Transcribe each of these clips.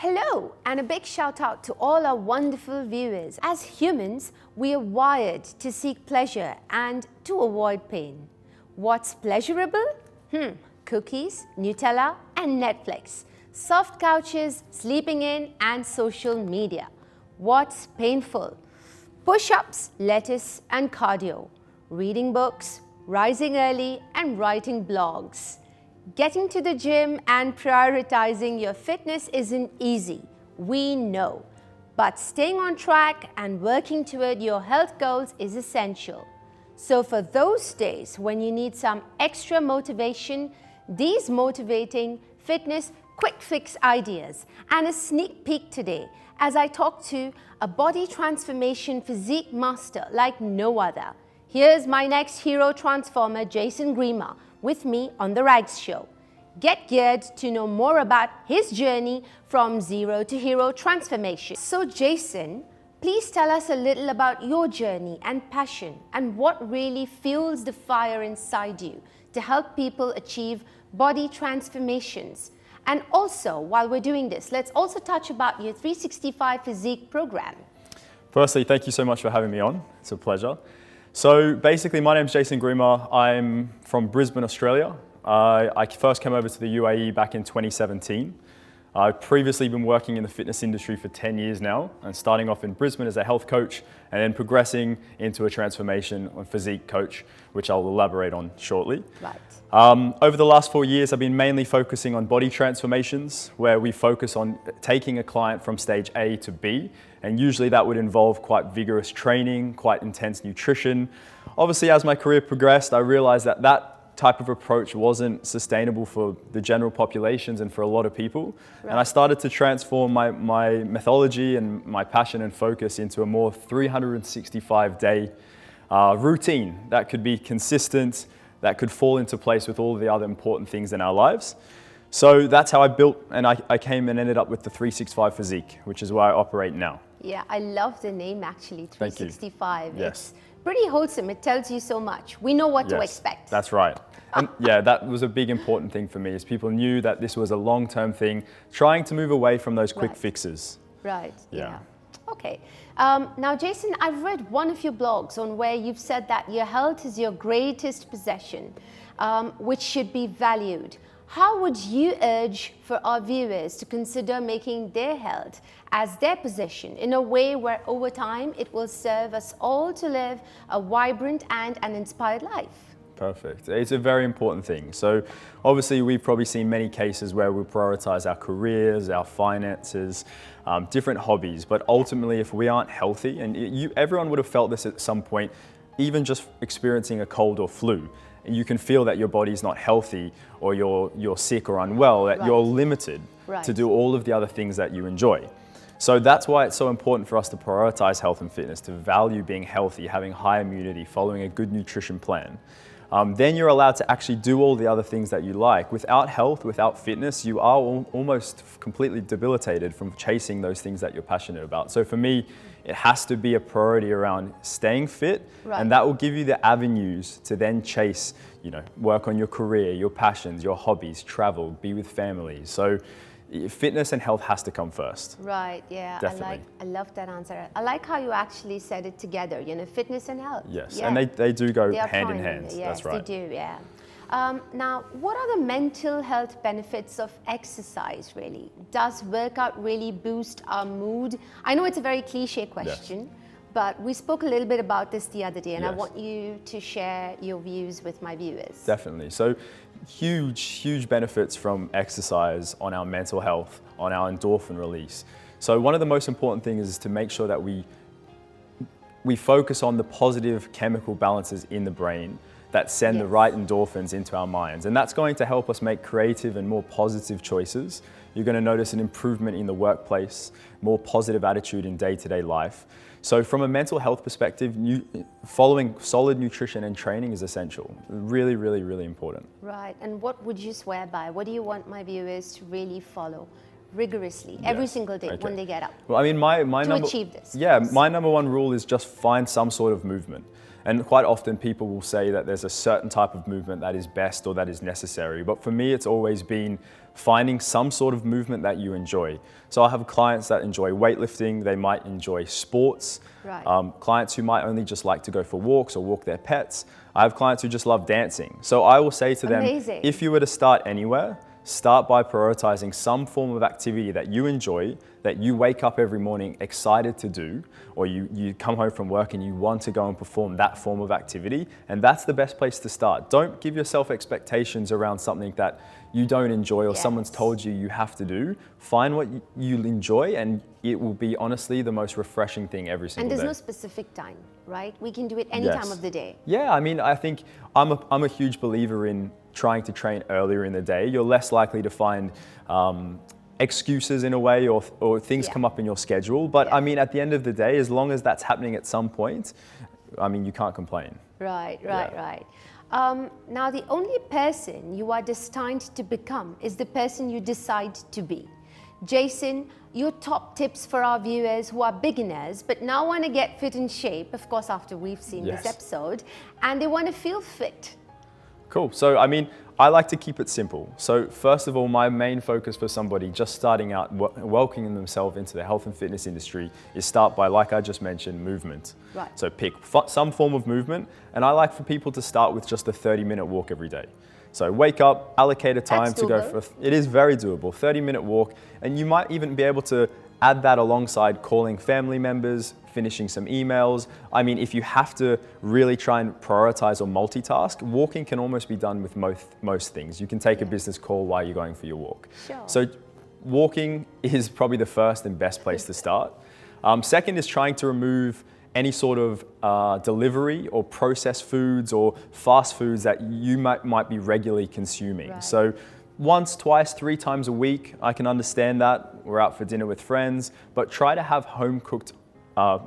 Hello, and a big shout out to all our wonderful viewers. As humans, we are wired to seek pleasure and to avoid pain. What's pleasurable? Cookies, Nutella, and Netflix. Soft couches, sleeping in, and social media. What's painful? Push-ups, lettuce, and cardio. Reading books, rising early, and writing blogs. Getting to the gym and prioritizing your fitness isn't easy, we know. But staying on track and working toward your health goals is essential. So for those days when you need some extra motivation, these motivating fitness quick fix ideas and a sneak peek today as I talk to a body transformation physique master like no other. Here's my next hero transformer, Jason Grima, with me on The Rags Show. Get geared to know more about his journey from zero to hero transformation. So Jason, please tell us a little about your journey and passion and what really fuels the fire inside you to help people achieve body transformations. And also, while we're doing this, let's also touch about your 365 Physique program. Firstly, thank you so much for having me on. It's a pleasure. So basically, my name is Jason Grima. I'm from Brisbane, Australia. I first came over to the UAE back in 2017. I've previously been working in the fitness industry for 10 years now, and starting off in Brisbane as a health coach, and then progressing into a transformation and physique coach, which I'll elaborate on shortly. Right. Over the last 4 years, I've been mainly focusing on body transformations, where we focus on taking a client from stage A to B, and usually that would involve quite vigorous training, quite intense nutrition. Obviously, as my career progressed, I realized that that type of approach wasn't sustainable for the general populations and for a lot of people. Right. And I started to transform my methodology and my passion and focus into a more 365-day routine that could be consistent, that could fall into place with all of the other important things in our lives. So that's how I built, and I came and ended up with the 365 Physique, which is where I operate now. Yeah, I love the name actually, 365. Thank you. Yes. It's pretty wholesome. It tells you so much. We know what to expect. That's right. And yeah, that was a big important thing for me, is people knew that this was a long-term thing, trying to move away from those quick fixes. Right, yeah. Okay. Now, Jason, I've read one of your blogs on where you've said that your health is your greatest possession, which should be valued. How would you urge for our viewers to consider making their health as their possession in a way where over time it will serve us all to live a vibrant and an inspired life? Perfect. It's a very important thing. So obviously we've probably seen many cases where we prioritize our careers, our finances, different hobbies, but ultimately if we aren't healthy, and everyone would have felt this at some point, even just experiencing a cold or flu, you can feel that your body's not healthy or you're sick or unwell, that you're limited to do all of the other things that you enjoy. So that's why it's so important for us to prioritize health and fitness, to value being healthy, having high immunity, following a good nutrition plan. Then you're allowed to actually do all the other things that you like. Without health, without fitness, you are almost completely debilitated from chasing those things that you're passionate about. So for me, it has to be a priority around staying fit, and that will give you the avenues to then chase, work on your career, your passions, your hobbies, travel, be with family. So fitness and health has to come first. Right, yeah. Definitely. I love that answer. I like how you actually said it together, fitness and health. Yes, yeah. and they do go hand in hand. Yes, that's right. They do, yeah. Now, what are the mental health benefits of exercise, really? Does workout really boost our mood? I know it's a very cliche question, but we spoke a little bit about this the other day, and I want you to share your views with my viewers. Definitely. So huge benefits from exercise on our mental health, on our endorphin release. So one of the most important things is to make sure that we focus on the positive chemical balances in the brain that send the right endorphins into our minds. And that's going to help us make creative and more positive choices. You're going to notice an improvement in the workplace, more positive attitude in day-to-day life. So from a mental health perspective, following solid nutrition and training is essential. Really important. Right, and what would you swear by? What do you want my viewers to really follow rigorously every single day when they get up? Well, I mean, my number achieve this. Yeah, my number one rule is just find some sort of movement. And quite often people will say that there's a certain type of movement that is best or that is necessary. But for me, it's always been finding some sort of movement that you enjoy. So I have clients that enjoy weightlifting, they might enjoy sports, Right. clients who might only just like to go for walks or walk their pets. I have clients who just love dancing. So I will say to them, Amazing. if you were to start anywhere, start by prioritizing some form of activity that you enjoy, that you wake up every morning excited to do, or you come home from work and you want to go and perform that form of activity, and that's the best place to start. Don't give yourself expectations around something that you don't enjoy or someone's told you you have to do. Find what you enjoy, and it will be honestly the most refreshing thing every single day. And there's no specific time, right? We can do it any time of the day. Yeah, I mean, I think I'm a huge believer in trying to train earlier in the day. You're less likely to find excuses in a way, or things come up in your schedule. But I mean, at the end of the day, as long as that's happening at some point, I mean, you can't complain. Right. Now, the only person you are destined to become is the person you decide to be. Jason, your top tips for our viewers who are beginners but now want to get fit in shape, of course, after we've seen this episode, and they want to feel fit. Cool. So, I mean, I like to keep it simple. So first of all, my main focus for somebody just starting out, welcoming themselves into the health and fitness industry, is start by, like I just mentioned, movement. Right. So pick some form of movement, and I like for people to start with just a 30-minute walk every day. So wake up, allocate a time to go for, it is very doable, 30-minute walk, and you might even be able to add that alongside calling family members, finishing some emails. I mean, if you have to really try and prioritize or multitask, walking can almost be done with most things. You can take a business call while you're going for your walk. Sure. So walking is probably the first and best place to start. Second is trying to remove any sort of delivery or processed foods or fast foods that you might be regularly consuming. Right. So once, twice, 3 times a week, I can understand that. We're out for dinner with friends, but try to have home-cooked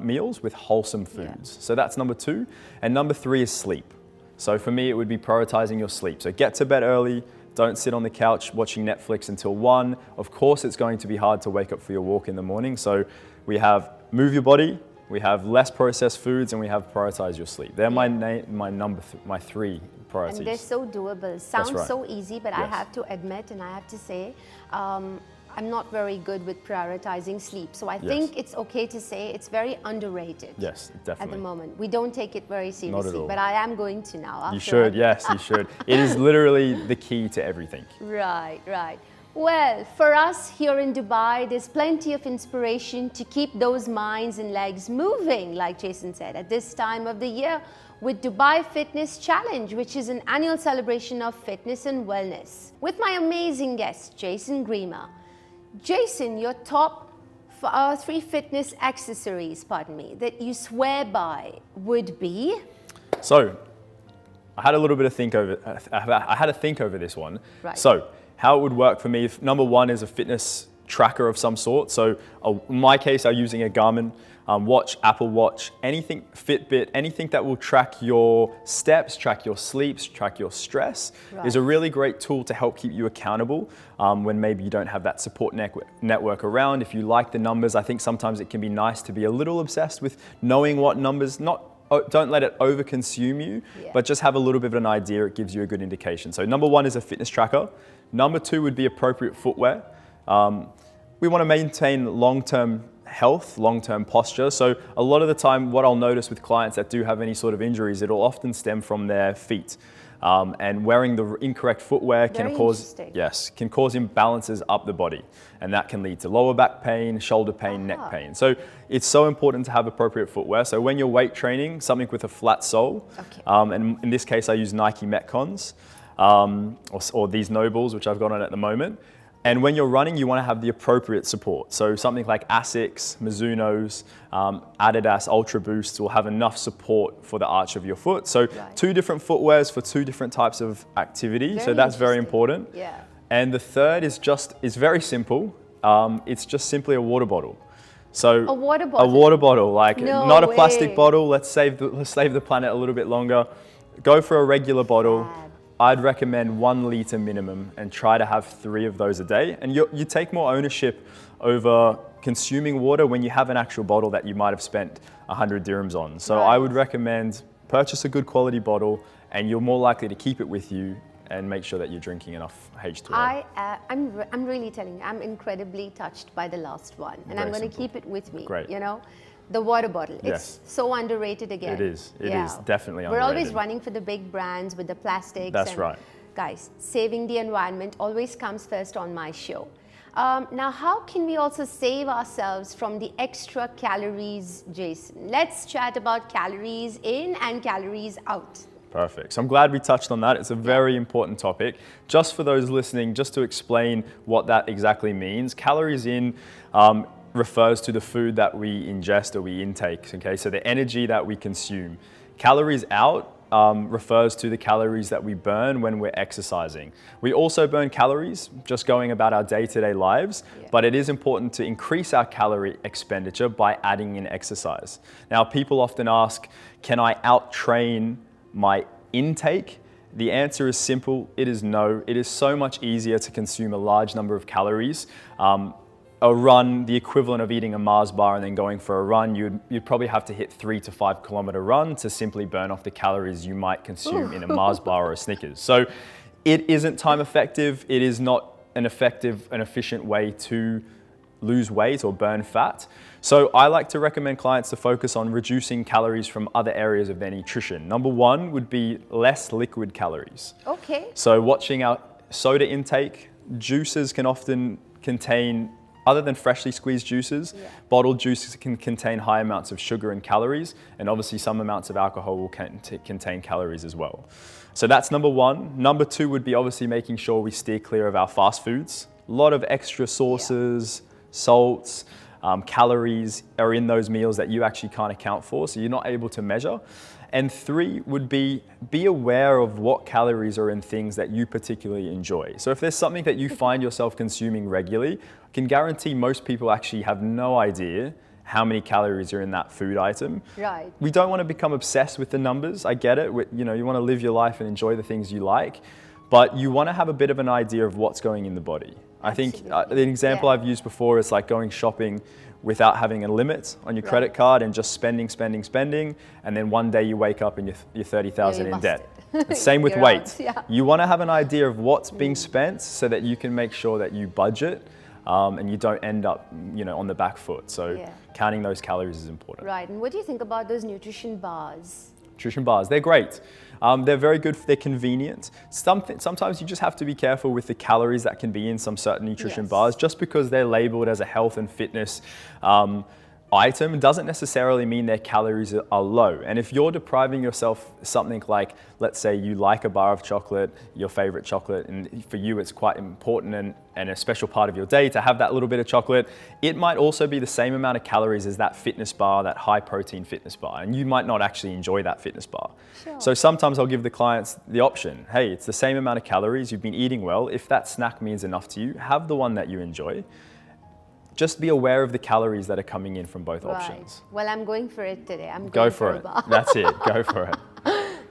meals with wholesome foods. So that's number 2. And number 3 is sleep. So for me, it would be prioritizing your sleep. So get to bed early. Don't sit on the couch watching Netflix until 1. Of course, it's going to be hard to wake up for your walk in the morning. So we have move your body, we have less processed foods, and we have prioritize your sleep. They're my 3 priorities. And they're so doable. Sounds right. so easy, but I have to admit and I have to say, I'm not very good with prioritizing sleep. So I think it's okay to say it's very underrated. Yes, definitely. At the moment. We don't take it very seriously, Not at all. but I am going to now. You should, yes, you should. It is literally the key to everything. Right. Well, for us here in Dubai, there's plenty of inspiration to keep those minds and legs moving, like Jason said, at this time of the year with Dubai Fitness Challenge, which is an annual celebration of fitness and wellness. With my amazing guest, Jason Grima. Jason, your top 3 fitness accessories, that you swear by would be? So, I had a little bit of think over this one. Right. So, how it would work for me, number 1 is a fitness tracker of some sort. So in my case, I'm using a Garmin watch, Apple Watch, anything, Fitbit, anything that will track your steps, track your sleeps, track your stress is a really great tool to help keep you accountable when maybe you don't have that support network around. If you like the numbers, I think sometimes it can be nice to be a little obsessed with knowing what numbers, don't let it over-consume you, but just have a little bit of an idea. It gives you a good indication. So number 1 is a fitness tracker. Number 2 would be appropriate footwear. We want to maintain long-term health, long-term posture. So a lot of the time, what I'll notice with clients that do have any sort of injuries, it'll often stem from their feet. And wearing the incorrect footwear can cause imbalances up the body, and that can lead to lower back pain, shoulder pain, neck pain. So it's so important to have appropriate footwear. So when you're weight training, something with a flat sole, and in this case I use Nike Metcons, or these Nobles, which I've got on at the moment. And when you're running, you want to have the appropriate support. So something like Asics, Mizuno's, Adidas Ultra Boosts will have enough support for the arch of your foot. So 2 different footwears for 2 different types of activity. So that's very important. Yeah. And the third is very simple. It's just simply a water bottle. So a water bottle. A water bottle, not a plastic bottle. Let's save the planet a little bit longer. Go for a regular bottle. I'd recommend 1 litre minimum and try to have 3 of those a day. And you take more ownership over consuming water when you have an actual bottle that you might have spent 100 dirhams on. So I would recommend Purchase a good quality bottle and you're more likely to keep it with you and make sure that you're drinking enough H2O. I'm really telling you, I'm incredibly touched by the last one, and Very I'm going to simple. keep it with me. Great. You know, the water bottle. Yes. It's so underrated again. It is. It is definitely We're underrated. always running for the big brands with the plastics. That's right. Guys, saving the environment always comes first on my show. Now, how can we also save ourselves from the extra calories, Jason? Let's chat about calories in and calories out. Perfect. So I'm glad we touched on that. It's a very important topic. Just for those listening, just to explain what that exactly means, calories in refers to the food that we ingest or we intake, okay? So the energy that we consume. Calories out refers to the calories that we burn when we're exercising. We also burn calories just going about our day-to-day lives, but it is important to increase our calorie expenditure by adding in exercise. Now, people often ask, can I out-train my intake? The answer is simple. It is no. It is so much easier to consume a large number of calories. A run, the equivalent of eating a Mars bar and then going for a run, you'd probably have to hit 3 to 5 kilometer run to simply burn off the calories you might consume in a Mars bar or a Snickers. So it isn't time effective. It is not an effective and efficient way to lose weight or burn fat. So I like to recommend clients to focus on reducing calories from other areas of their nutrition. Number one would be less liquid calories. Okay. So watching our soda intake, juices can often contain, other than freshly squeezed juices, bottled juices can contain high amounts of sugar and calories, and obviously some amounts of alcohol will contain calories as well. So that's number one. Number two would be obviously making sure we steer clear of our fast foods. A lot of extra sauces, salts, calories are in those meals that you actually can't account for, so you're not able to measure. And three would be aware of what calories are in things that you particularly enjoy. So if there's something that you find yourself consuming regularly, I can guarantee most people actually have no idea how many calories are in that food item. Right. We don't want to become obsessed with the numbers. I get it. You know, you want to live your life and enjoy the things you like, but you want to have a bit of an idea of what's going in the body. I think the example I've used before is like going shopping without having a limit on your credit card and just spending, and then one day you wake up and you're 30,000 in debt. Same with weight. You want to have an idea of what's being spent so that you can make sure that you budget and you don't end up, you know, on the back foot. So counting those calories is important. Right. And what do you think about those nutrition bars? Nutrition bars, they're great. They're very good, they're convenient. Sometimes you just have to be careful with the calories that can be in some certain nutrition bars. Just because they're labeled as a health and fitness item doesn't necessarily mean their calories are low. And if you're depriving yourself something like, let's say you like a bar of chocolate, your favorite chocolate, and for you it's quite important and a special part of your day to have that little bit of chocolate, it might also be the same amount of calories as that fitness bar, that high protein fitness bar, and you might not actually enjoy that fitness bar. So sometimes I'll give the clients the option, hey, it's the same amount of calories, you've been eating well, if that snack means enough to you, have the one that you enjoy. Just be aware of the calories that are coming in from both options. Well, I'm going for it today. I'm Go going for a it. bar. That's it. Go for it.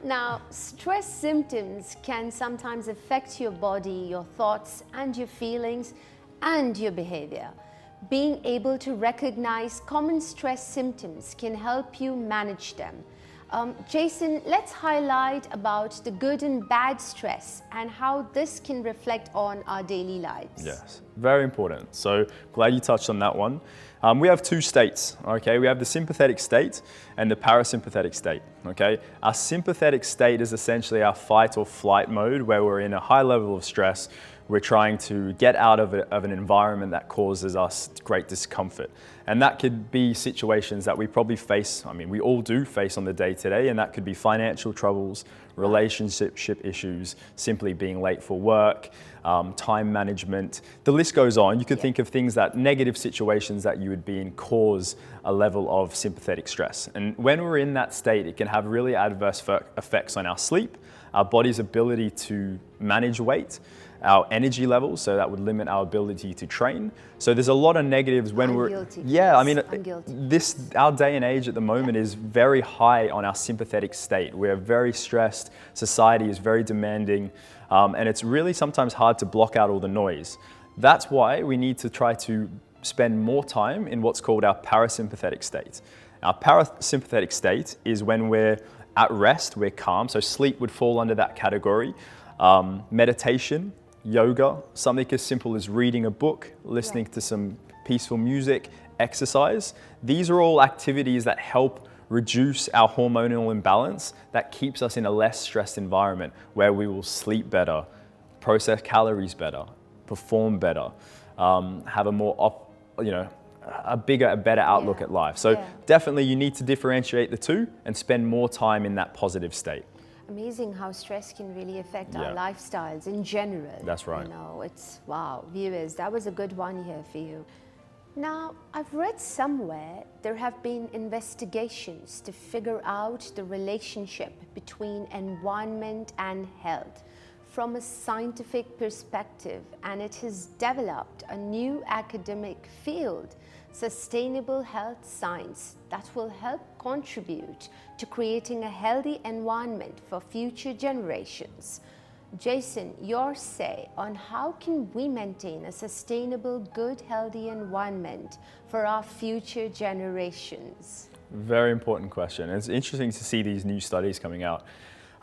Now, stress symptoms can sometimes affect your body, your thoughts, and your feelings, and your behavior. Being able to recognize common stress symptoms can help you manage them. Jason, let's highlight about the good and bad stress and how this can reflect on our daily lives. Yes, very important. So glad you touched on that one. We have two states, okay? We have the sympathetic state and the parasympathetic state, okay? Our sympathetic state is essentially our fight or flight mode where we're in a high level of stress. We're trying to get out of an environment that causes us great discomfort. And that could be situations that we probably face, I mean, we all do face on the day-to-day, and that could be financial troubles, relationship issues, simply being late for work, time management. The list goes on. You could think of things that negative situations that you would be in cause a level of sympathetic stress. And when we're in that state, it can have really adverse effects on our sleep, our body's ability to manage weight, our energy levels, so that would limit our ability to train. So there's a lot of negatives when we're guilty. Yeah, I mean, I'm guilty. Our day and age at the moment is very high on our sympathetic state. We're very stressed, society is very demanding, and it's really sometimes hard to block out all the noise. That's why we need to try to spend more time in what's called our parasympathetic state. Our parasympathetic state is when at rest, we're calm. So sleep would fall under that category. Meditation, yoga, something as simple as reading a book, listening to some peaceful music, exercise. These are all activities that help reduce our hormonal imbalance, that keeps us in a less stressed environment where we will sleep better, process calories better, perform better, have a more, a better outlook at life. So definitely you need to differentiate the two and spend more time in that positive state. Amazing how stress can really affect our lifestyles in general. That's right. You know, it's, wow, viewers, that was a good one here for you. Now, I've read somewhere there have been investigations to figure out the relationship between environment and health from a scientific perspective, and it has developed a new academic field, sustainable health science, that will help contribute to creating a healthy environment for future generations. Jason, your say on how can we maintain a sustainable, good, healthy environment for our future generations? Very important question. It's interesting to see these new studies coming out.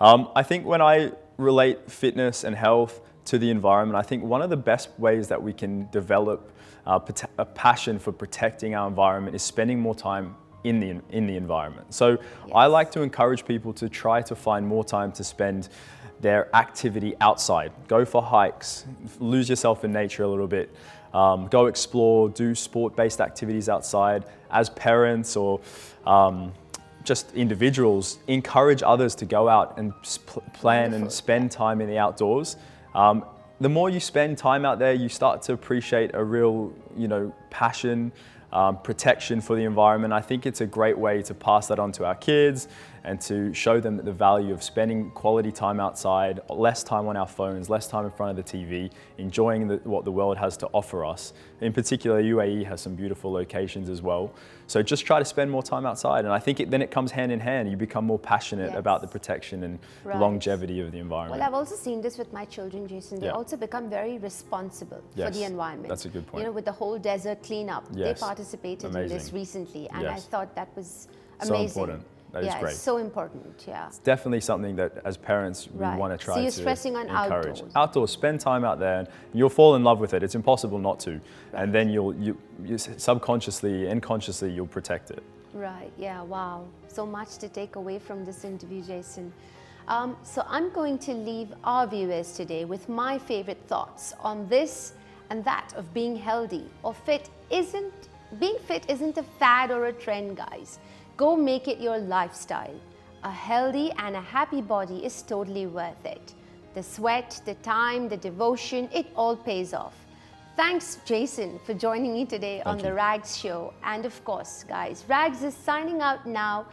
I think when I relate fitness and health to the environment, I think one of the best ways that we can develop a passion for protecting our environment is spending more time in the environment. So I like to encourage people to try to find more time to spend their activity outside. Go for hikes, lose yourself in nature a little bit, go explore, do sport-based activities outside. As parents or just individuals, encourage others to go out and plan and spend time in the outdoors. The more you spend time out there, you start to appreciate a real, passion, protection for the environment. I think it's a great way to pass that on to our kids and to show them the value of spending quality time outside, less time on our phones, less time in front of the TV, enjoying what the world has to offer us. In particular, UAE has some beautiful locations as well. So just try to spend more time outside, and I think then it comes hand in hand. You become more passionate about the protection and longevity of the environment. Well, I've also seen this with my children, Jason. They also become very responsible for the environment. That's a good point. With the whole desert cleanup, they participated in this recently, and I thought that was amazing. So important. That is great. It's so important, It's definitely something that as parents we want to try to encourage. So you're stressing on outdoors. Outdoors, spend time out there and you'll fall in love with it. It's impossible not to. And then you subconsciously and consciously you'll protect it. Right, yeah, wow. So much to take away from this interview, Jason. So I'm going to leave our viewers today with my favorite thoughts on this and that of being healthy or fit. Being fit isn't a fad or a trend, guys. Go make it your lifestyle. A healthy and a happy body is totally worth it. The sweat, the time, the devotion, it all pays off. Thanks, Jason, for joining me today on the Rags Show. And of course, guys, Rags is signing out now.